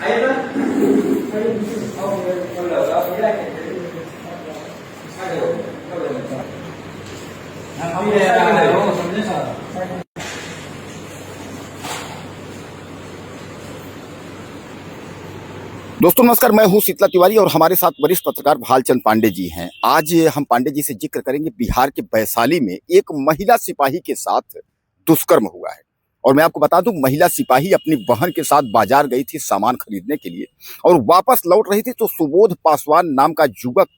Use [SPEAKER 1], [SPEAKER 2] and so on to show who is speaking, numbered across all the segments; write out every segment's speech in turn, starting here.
[SPEAKER 1] दोस्तों नमस्कार, मैं हूं शीतला तिवारी और हमारे साथ वरिष्ठ पत्रकार भालचंद पांडे जी हैं। आज हम पांडे जी से जिक्र करेंगे बिहार के वैशाली में एक महिला सिपाही के साथ दुष्कर्म हुआ है। और मैं आपको बता दूं, महिला सिपाही अपनी बहन के साथ बाजार गई थी सामान खरीदने के लिए और वापस लौट रही थी तो सुबोध पासवान नाम का युवक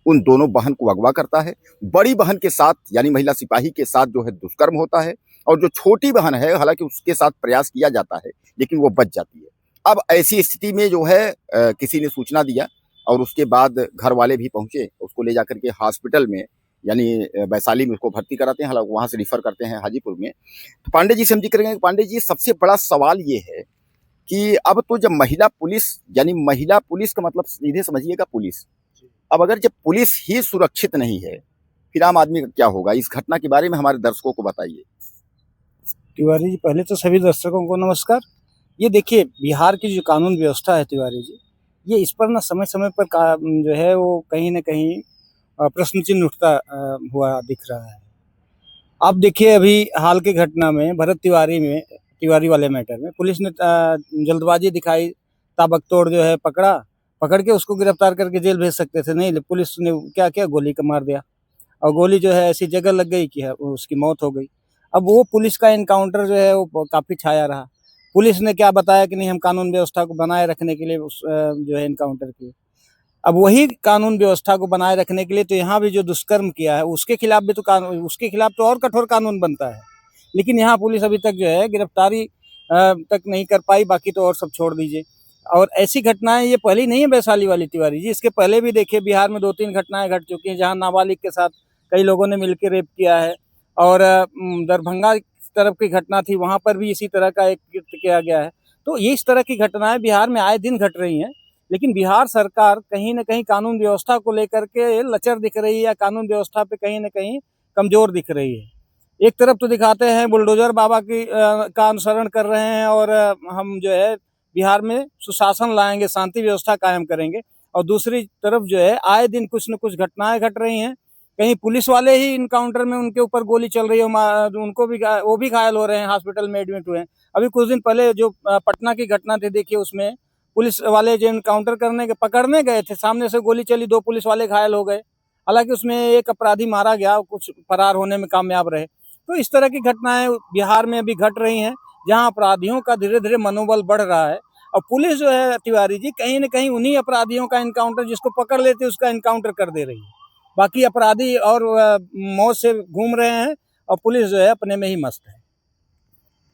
[SPEAKER 1] उन दोनों बहन को अगवा करता है। बड़ी बहन के साथ यानी महिला सिपाही के साथ जो है दुष्कर्म होता है और जो छोटी बहन है हालांकि उसके साथ प्रयास किया जाता है लेकिन वो बच जाती है। अब ऐसी स्थिति में जो है किसी ने सूचना दिया और उसके बाद घर वाले भी पहुंचे, उसको ले जाकर के हॉस्पिटल में यानी वैशाली में उसको भर्ती कराते हैं, हालांकि वहां से रिफर करते हैं हाजीपुर में। तो पांडे जी से हम जिक्र करेंगे। पांडे जी, सबसे बड़ा सवाल ये है कि अब तो जब महिला पुलिस यानी महिला पुलिस का मतलब सीधे समझिएगा पुलिस, अब अगर जब पुलिस ही सुरक्षित नहीं है फिर आम आदमी का क्या होगा? इस घटना के बारे में हमारे दर्शकों को बताइए।
[SPEAKER 2] तिवारी जी, पहले तो सभी दर्शकों को नमस्कार। ये देखिए, बिहार की जो कानून व्यवस्था है तिवारी जी, ये इस पर ना समय समय पर जो है वो कहीं न कहीं प्रश्न चिन्ह उठता हुआ दिख रहा है। आप देखिए, अभी हाल की घटना में भरत तिवारी वाले मैटर में पुलिस ने जल्दबाजी दिखाई, ताबकतोड़ जो है पकड़ के उसको गिरफ्तार करके जेल भेज सकते थे, नहीं पुलिस ने क्या किया, गोली का मार दिया और गोली जो है ऐसी जगह लग गई कि उसकी मौत हो गई। अब वो पुलिस का एनकाउंटर जो है वो काफ़ी छाया रहा। पुलिस ने क्या बताया कि नहीं, हम कानून व्यवस्था को बनाए रखने के लिए जो है एनकाउंटर किए। अब वही कानून व्यवस्था को बनाए रखने के लिए तो यहाँ भी जो दुष्कर्म किया है उसके खिलाफ भी तो उसके खिलाफ तो और कठोर कानून बनता है। लेकिन यहाँ पुलिस अभी तक जो है गिरफ्तारी तक नहीं कर पाई, बाकी तो और सब छोड़ दीजिए। और ऐसी घटनाएं ये पहली नहीं है वैशाली वाली तिवारी जी, इसके पहले भी देखिए बिहार में 2-3 घटनाएं घट चुकी हैं जहाँ नाबालिग के साथ कई लोगों ने मिलकर रेप किया है। और दरभंगा तरफ की घटना थी, वहां पर भी इसी तरह का एक कृत्य किया गया है। तो ये इस तरह की घटनाएं बिहार में आए दिन घट रही हैं, लेकिन बिहार सरकार कहीं न कहीं कानून व्यवस्था को लेकर के लचर दिख रही है या कानून व्यवस्था पे कहीं न कहीं कमजोर दिख रही है। एक तरफ तो दिखाते हैं बुलडोजर बाबा का अनुसरण कर रहे हैं और हम जो है बिहार में सुशासन लाएंगे, शांति व्यवस्था कायम करेंगे, और दूसरी तरफ जो है आए दिन कुछ न कुछ घटनाएं घट रही हैं। कहीं पुलिस वाले ही इनकाउंटर में उनके ऊपर गोली चल रही है, उनको भी वो भी घायल हो रहे हैं, हॉस्पिटल में एडमिट हुए हैं। अभी कुछ दिन पहले जो पटना की घटना थी, देखिए उसमें पुलिस वाले जो इनकाउंटर पकड़ने गए थे, सामने से गोली चली, 2 पुलिस वाले घायल हो गए। हालांकि उसमें एक अपराधी मारा गया, कुछ फरार होने में कामयाब रहे। तो इस तरह की घटनाएं बिहार में अभी घट रही हैं जहां अपराधियों का धीरे धीरे मनोबल बढ़ रहा है और पुलिस जो है तिवारी जी कहीं न कहीं उन्हीं अपराधियों का इनकाउंटर, जिसको पकड़ लेते उसका इनकाउंटर कर दे रही है। बाकी अपराधी और मौत से घूम रहे हैं और पुलिस जो है अपने में ही मस्त है।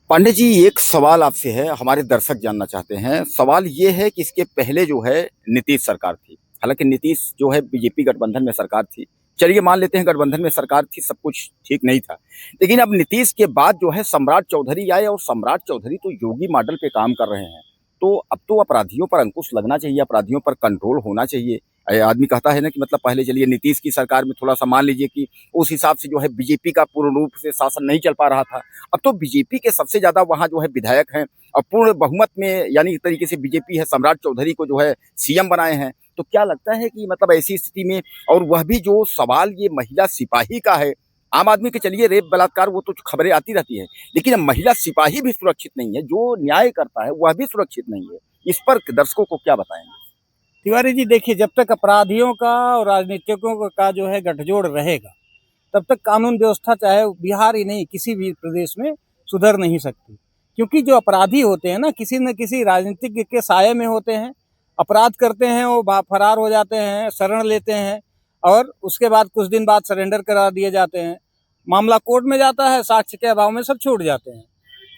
[SPEAKER 1] पांडे जी, एक सवाल आपसे है, हमारे दर्शक जानना चाहते हैं। सवाल ये है कि इसके पहले जो है नीतीश सरकार थी, हालांकि नीतीश जो है बीजेपी गठबंधन में सरकार थी, चलिए मान लेते हैं गठबंधन में सरकार थी, सब कुछ ठीक नहीं था। लेकिन अब नीतीश के बाद जो है सम्राट चौधरी आए और सम्राट चौधरी तो योगी मॉडल पे काम कर रहे हैं। तो अब तो अपराधियों पर अंकुश लगना चाहिए, अपराधियों पर कंट्रोल होना चाहिए। आदमी कहता है ना कि मतलब पहले चलिए नीतीश की सरकार में थोड़ा सा मान लीजिए कि उस हिसाब से जो है बीजेपी का पूर्ण रूप से शासन नहीं चल पा रहा था। अब तो बीजेपी के सबसे ज्यादा वहां जो है विधायक हैं और पूर्ण बहुमत में यानी एक तरीके से बीजेपी है, सम्राट चौधरी को जो है सीएम बनाए हैं। तो क्या लगता है कि मतलब ऐसी स्थिति में, और वह भी जो सवाल ये महिला सिपाही का है, आम आदमी के चलिए रेप बलात्कार वो तो खबरें आती रहती है, लेकिन अब महिला सिपाही भी सुरक्षित नहीं है, जो न्याय करता है वह भी सुरक्षित नहीं है। इस पर दर्शकों को क्या बताएंगे?
[SPEAKER 2] तिवारी जी देखिए, जब तक अपराधियों का और राजनीतिकों का जो है गठजोड़ रहेगा, तब तक कानून व्यवस्था चाहे बिहार ही नहीं किसी भी प्रदेश में सुधर नहीं सकती। क्योंकि जो अपराधी होते हैं ना न किसी राजनीतिज्ञ के साये में होते हैं, अपराध करते हैं, वो फरार हो जाते हैं, शरण लेते हैं और उसके बाद कुछ दिन बाद सरेंडर करा दिए जाते हैं। मामला कोर्ट में जाता है, साक्ष्य के अभाव में सब छूट जाते हैं।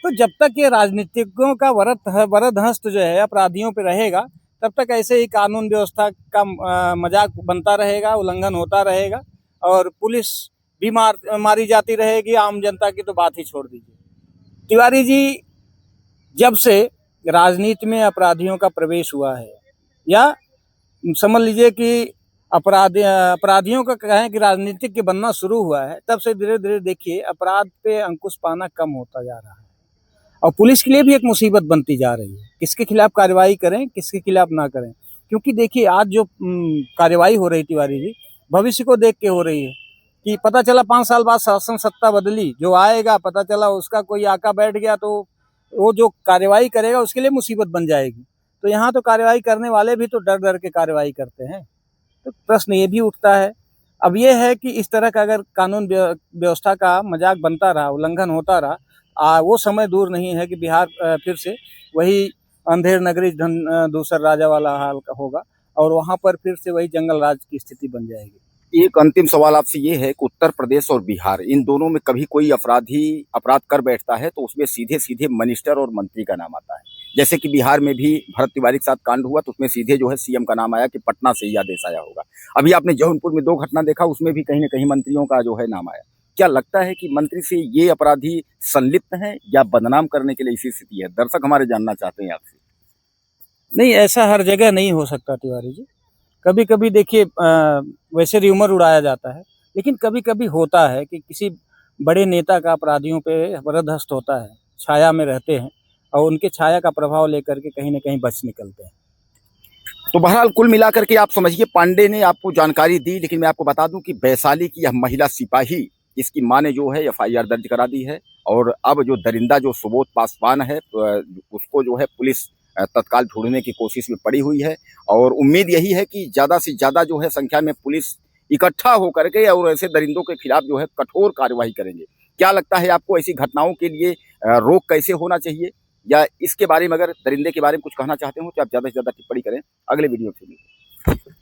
[SPEAKER 2] तो जब तक ये राजनीतिज्ञों का वरद हस्त जो है अपराधियों पे रहेगा, तब तक ऐसे ही कानून व्यवस्था का मजाक बनता रहेगा, उल्लंघन होता रहेगा और पुलिस भी मारी जाती रहेगी। आम जनता की तो बात ही छोड़ दीजिए। तिवारी जी, जब से राजनीति में अपराधियों का प्रवेश हुआ है, या समझ लीजिए कि अपराधियों का कहें कि राजनीतिक के बनना शुरू हुआ है, तब से धीरे धीरे देखिए अपराध पे अंकुश पाना कम होता जा रहा है। और पुलिस के लिए भी एक मुसीबत बनती जा रही है, किसके खिलाफ कार्रवाई करें, किसके खिलाफ ना करें। क्योंकि देखिए आज जो कार्रवाई हो रही तिवारी जी, भविष्य को देख के हो रही है कि पता चला 5 साल बाद शासन सत्ता बदली, जो आएगा पता चला उसका कोई आका बैठ गया तो वो जो कार्रवाई करेगा उसके लिए मुसीबत बन जाएगी। तो यहाँ तो कार्रवाई करने वाले भी तो डर डर के कार्रवाई करते हैं। तो प्रश्न ये भी उठता है। अब ये है कि इस तरह का अगर कानून व्यवस्था का मजाक बनता रहा, उल्लंघन होता रहा, वो समय दूर नहीं है कि बिहार फिर से वही अंधेर नगरी दूसर राजा वाला हाल का होगा और वहाँ पर फिर से वही जंगल राज की स्थिति बन जाएगी।
[SPEAKER 1] एक अंतिम सवाल आपसे ये है कि उत्तर प्रदेश और बिहार इन दोनों में कभी कोई अपराधी अपराध कर बैठता है तो उसमें सीधे सीधे मिनिस्टर और मंत्री का नाम आता है। जैसे कि बिहार में भी भरत तिवारी के साथ कांड हुआ तो उसमें सीधे जो है सीएम का नाम आया कि पटना से ही आदेश आया होगा। अभी आपने जौनपुर में 2 घटना देखा, उसमें भी कहीं ना कहीं मंत्रियों का जो है नाम आया। क्या लगता है कि मंत्री से ये अपराधी संलिप्त हैं या बदनाम करने के लिए इसी स्थिति है? दर्शक हमारे जानना चाहते हैं आपसे।
[SPEAKER 2] नहीं, ऐसा हर जगह नहीं हो सकता तिवारी जी। कभी कभी देखिए वैसे र्यूमर उड़ाया जाता है, लेकिन कभी कभी होता है कि किसी बड़े नेता का अपराधियों पे बर्दाश्त होता है, छाया में रहते हैं और उनके छाया का प्रभाव लेकर के कहीं ना कहीं बच निकलते हैं।
[SPEAKER 1] तो बहरहाल कुल मिलाकर के आप समझिए पांडे ने आपको जानकारी दी, लेकिन मैं आपको बता दूं कि वैशाली की यह महिला सिपाही, इसकी मां ने जो है एफआईआर दर्ज करा दी है और अब जो दरिंदा जो सुबोध पासवान है उसको जो है पुलिस तत्काल ढूंढने की कोशिश में पड़ी हुई है और उम्मीद यही है कि ज़्यादा से ज़्यादा जो है संख्या में पुलिस इकट्ठा होकर के और ऐसे दरिंदों के खिलाफ जो है कठोर कार्यवाही करेंगे। क्या लगता है आपको ऐसी घटनाओं के लिए रोक कैसे होना चाहिए, या इसके बारे में अगर दरिंदे के बारे में कुछ कहना चाहते हो तो आप ज़्यादा से ज़्यादा टिप्पणी करें। अगले वीडियो में मिलते हैं।